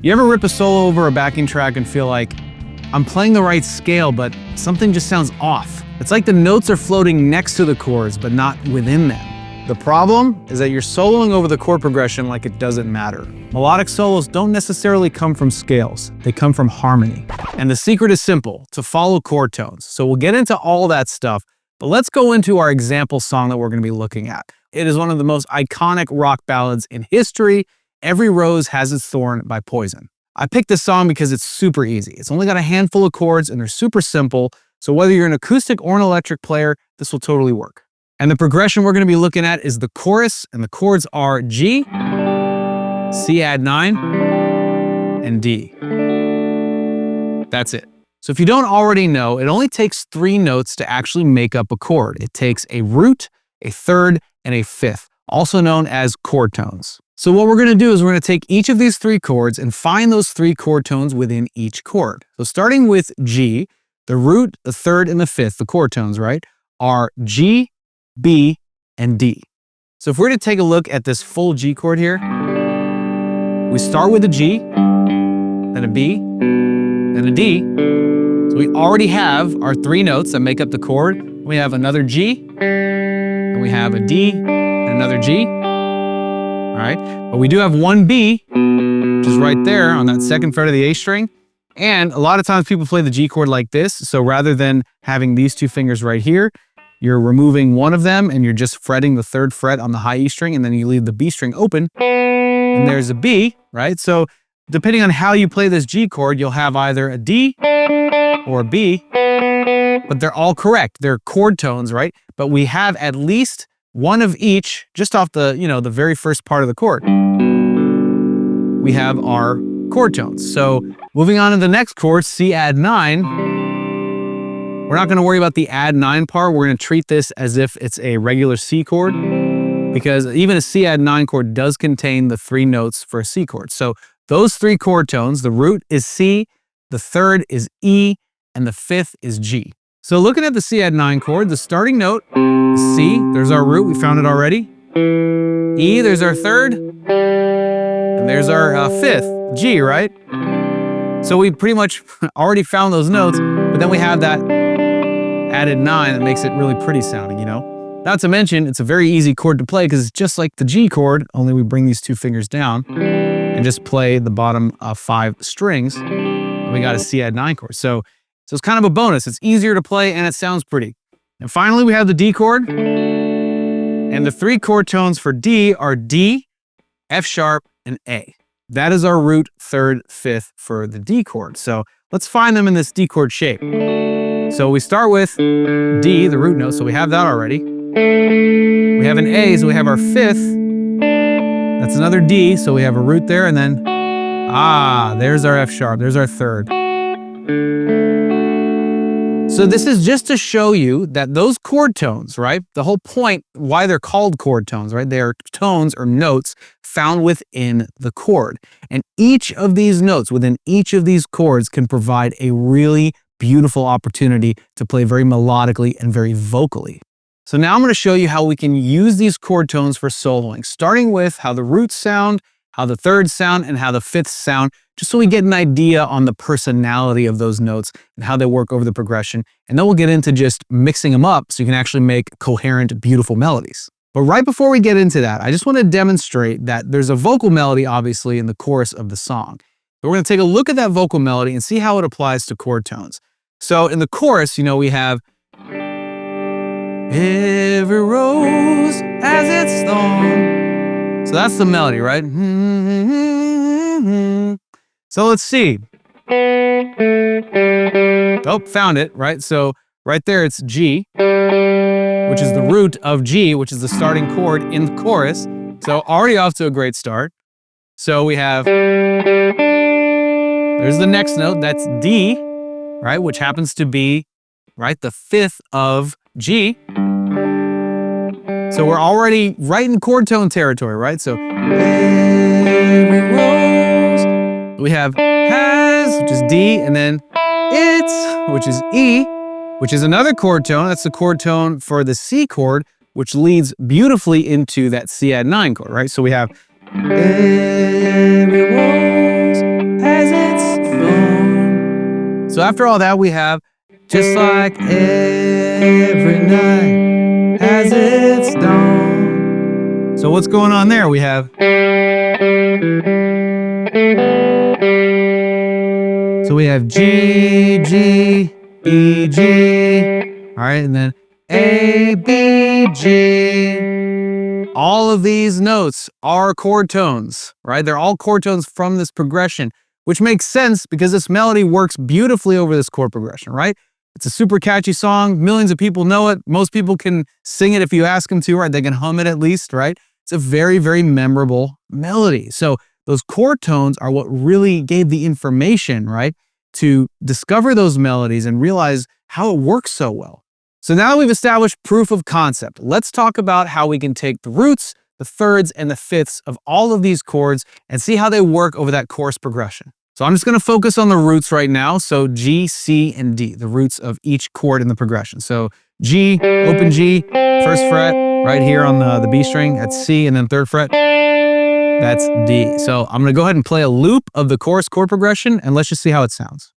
You ever rip a solo over a backing track and feel like, I'm playing the right scale, but something just sounds off? It's like the notes are floating next to the chords, but not within them. The problem is that you're soloing over the chord progression like it doesn't matter. Melodic solos don't necessarily come from scales, they come from harmony. And the secret is simple, to follow chord tones. So we'll get into all that stuff, but let's go into our example song that we're gonna be looking at. It is one of the most iconic rock ballads in history. Every Rose Has Its Thorn by Poison. I picked this song because it's super easy. It's only got a handful of chords and they're super simple. So whether you're an acoustic or an electric player, this will totally work. And the progression we're going to be looking at is the chorus, and the chords are G, C add 9, and D. That's it. So if you don't already know, it only takes 3 notes to actually make up a chord. It takes a root, a third, and a fifth, also known as chord tones. So what we're going to do is we're going to take each of these 3 chords and find those 3 chord tones within each chord. So starting with G, the root, the third, and the fifth, the chord tones, right, are G, B, and D. So if we're going to take a look at this full G chord here, we start with a G, then a B, then a D. So we already have our 3 notes that make up the chord. We have another G, and we have a D, and another G. All right, but we do have one B, which is right there on that second fret of the A string. And a lot of times people play the G chord like this. So rather than having these 2 fingers right here, you're removing one of them and you're just fretting the 3rd fret on the high E string, and then you leave the B string open, and there's a B, right? So depending on how you play this G chord, you'll have either a D or a B, but they're all correct. They're chord tones, right? But we have at least one of each, just off the, the very first part of the chord. We have our chord tones. So moving on to the next chord, C add 9. We're not going to worry about the add 9 part. We're going to treat this as if it's a regular C chord, because even a C add 9 chord does contain the 3 notes for a C chord. So those 3 chord tones, the root is C, the third is E, and the fifth is G. So looking at the C add 9 chord, the starting note is C, there's our root, we found it already. E, there's our third, and there's our fifth, G, right? So we pretty much already found those notes, but then we have that added 9 that makes it really pretty sounding, Not to mention, it's a very easy chord to play because it's just like the G chord, only we bring these 2 fingers down and just play the bottom 5 strings, and we got a C add 9 chord. So it's kind of a bonus. It's easier to play and it sounds pretty. And finally, we have the D chord. And the 3 chord tones for D are D, F sharp, and A. That is our root, third, fifth for the D chord. So let's find them in this D chord shape. So we start with D, the root note, so we have that already. We have an A, so we have our fifth. That's another D, so we have a root there, and then, there's our F sharp, there's our third. So this is just to show you that those chord tones, right? The whole point why they're called chord tones, right? They are tones or notes found within the chord. And each of these notes within each of these chords can provide a really beautiful opportunity to play very melodically and very vocally. So now I'm going to show you how we can use these chord tones for soloing, starting with how the roots sound, how the thirds sound, and how the fifths sound, just so we get an idea on the personality of those notes and how they work over the progression. And then we'll get into just mixing them up so you can actually make coherent, beautiful melodies. But right before we get into that, I just want to demonstrate that there's a vocal melody, obviously, in the chorus of the song. But we're going to take a look at that vocal melody and see how it applies to chord tones. So in the chorus, we have every rose has its thorn. So that's the melody, right? So let's see. Oh, found it, right? So right there it's G, which is the root of G, which is the starting chord in the chorus. So already off to a great start. So we have, there's the next note, that's D, right? Which happens to be, right, the fifth of G. So we're already right in chord tone territory, right? So every rose. We have has, which is D, and then it's, which is E, which is another chord tone. That's the chord tone for the C chord, which leads beautifully into that C add 9 chord, right? So we have every rose after all that, we have just like every night has its dawn. So what's going on there? We have, so we have G, G, B, G, all right, and then A, B, G. All of these notes are chord tones, right? They're all chord tones from this progression, which makes sense because this melody works beautifully over this chord progression, right? It's a super catchy song. Millions of people know it. Most people can sing it if you ask them to, right? They can hum it at least, right? It's a very, very memorable melody. So those chord tones are what really gave the information, right, to discover those melodies and realize how it works so well. So now that we've established proof of concept, let's talk about how we can take the roots, the thirds, and the fifths of all of these chords and see how they work over that chorus progression. So I'm just going to focus on the roots right now. So G, C, and D, the roots of each chord in the progression. So G, open G, first fret, right here on the B string, that's C, and then third fret, that's D. So I'm going to go ahead and play a loop of the chorus chord progression, and let's just see how it sounds.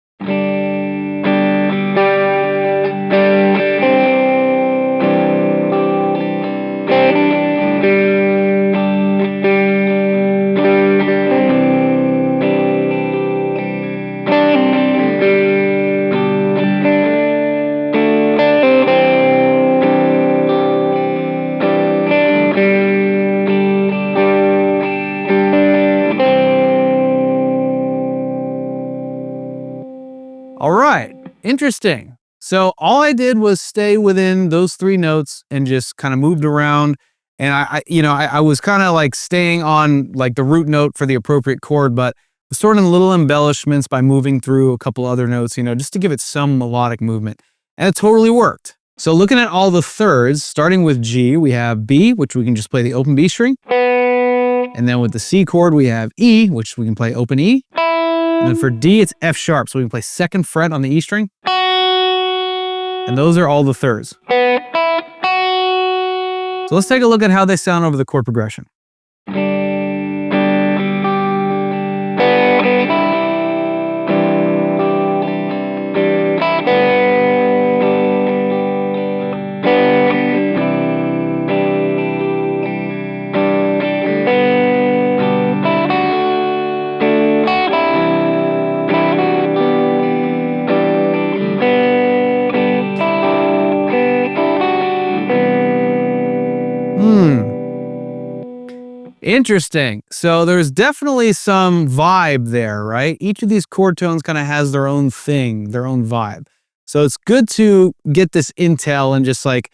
All right, interesting. So all I did was stay within those three notes and just kind of moved around. And I was kind of like staying on like the root note for the appropriate chord, but was sort of little embellishments by moving through a couple other notes, just to give it some melodic movement. And it totally worked. So looking at all the thirds, starting with G, we have B, which we can just play the open B string. And then with the C chord, we have E, which we can play open E. And then for D, it's F sharp, so we can play second fret on the E string. And those are all the thirds. So let's take a look at how they sound over the chord progression. Interesting. So there's definitely some vibe there, right? Each of these chord tones kind of has their own thing, their own vibe. So it's good to get this intel and just like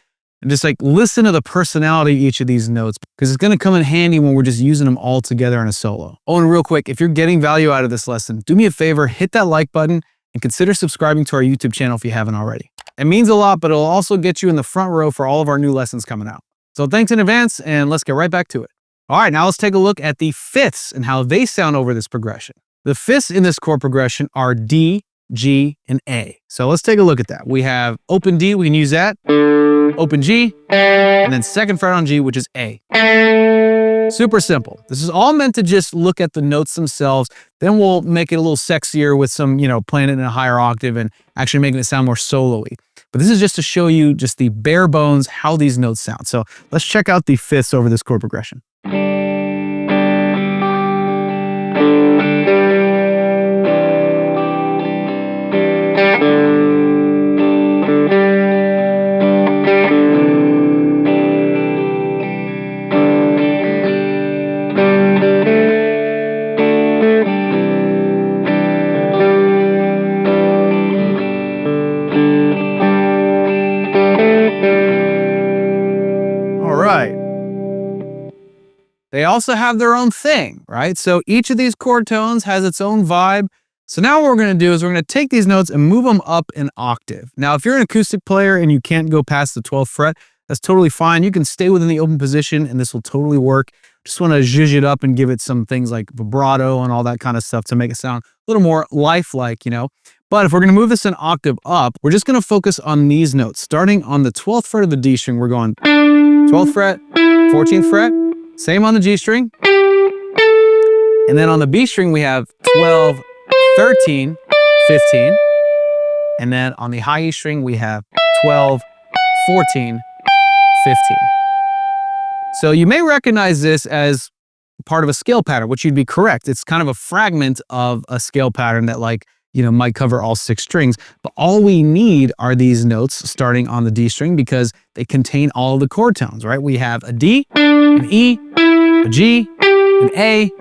listen to the personality of each of these notes, because it's going to come in handy when we're just using them all together in a solo. Oh, and real quick, if you're getting value out of this lesson, do me a favor, hit that like button and consider subscribing to our YouTube channel if you haven't already. It means a lot, but it'll also get you in the front row for all of our new lessons coming out. So thanks in advance, and let's get right back to it. All right, now let's take a look at the fifths and how they sound over this progression. The fifths in this chord progression are D, G, and A. So let's take a look at that. We have open D, we can use that, open G, and then second fret on G, which is A. Super simple. This is all meant to just look at the notes themselves. Then we'll make it a little sexier with some, playing it in a higher octave and actually making it sound more solo-y. But this is just to show you just the bare bones how these notes sound. So let's check out the fifths over this chord progression. They also have their own thing, right? So each of these chord tones has its own vibe. So now what we're going to do is we're going to take these notes and move them up an octave. Now, if you're an acoustic player and you can't go past the 12th fret, that's totally fine. You can stay within the open position and this will totally work. Just want to zhuzh it up and give it some things like vibrato and all that kind of stuff to make it sound a little more lifelike, But if we're going to move this an octave up, we're just going to focus on these notes. Starting on the 12th fret of the D string, we're going 12th fret, 14th fret, same on the G string. And then on the B string, we have 12, 13, 15. And then on the high E string, we have 12, 14, 15. So you may recognize this as part of a scale pattern, which you'd be correct. It's kind of a fragment of a scale pattern that might cover all 6 strings. But all we need are these notes starting on the D string because they contain all of the chord tones, right? We have a D, an E, a G, an A,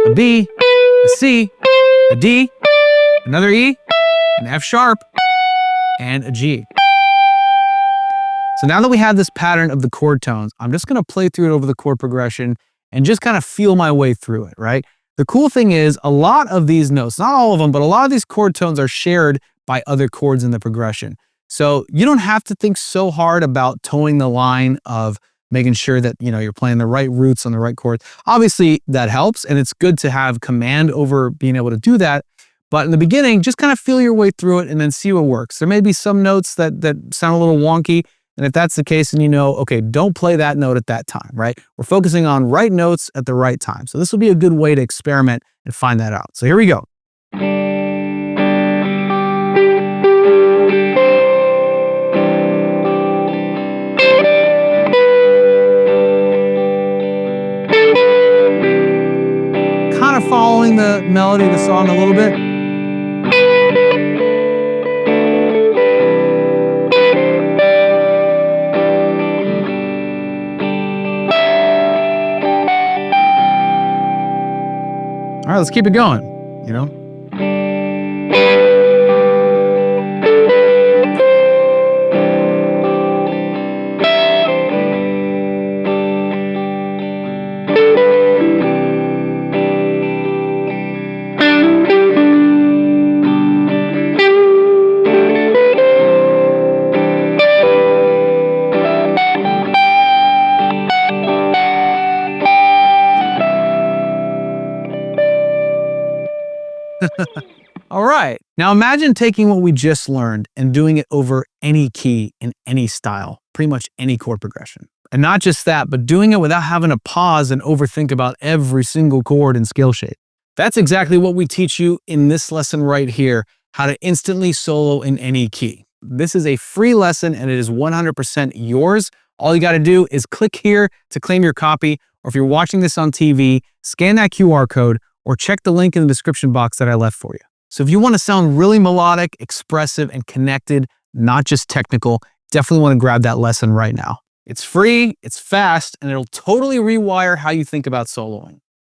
a B, a C, a D, another E, an F sharp, and a G. So now that we have this pattern of the chord tones, I'm just going to play through it over the chord progression and just kind of feel my way through it, right? The cool thing is a lot of these notes, not all of them, but a lot of these chord tones are shared by other chords in the progression. So you don't have to think so hard about towing the line of making sure that you're playing the right roots on the right chords. Obviously that helps, and it's good to have command over being able to do that. But in the beginning, just kind of feel your way through it and then see what works. There may be some notes that sound a little wonky. And if that's the case, then okay, don't play that note at that time, right? We're focusing on right notes at the right time. So this will be a good way to experiment and find that out. So here we go. Kind of following the melody of the song a little bit. All right, let's keep it going, All right. Now imagine taking what we just learned and doing it over any key in any style, pretty much any chord progression. And not just that, but doing it without having to pause and overthink about every single chord and scale shape. That's exactly what we teach you in this lesson right here, how to instantly solo in any key. This is a free lesson and it is 100% yours. All you got to do is click here to claim your copy, or if you're watching this on TV, scan that QR code or check the link in the description box that I left for you. So if you want to sound really melodic, expressive, and connected, not just technical, definitely want to grab that lesson right now. It's free, it's fast, and it'll totally rewire how you think about soloing.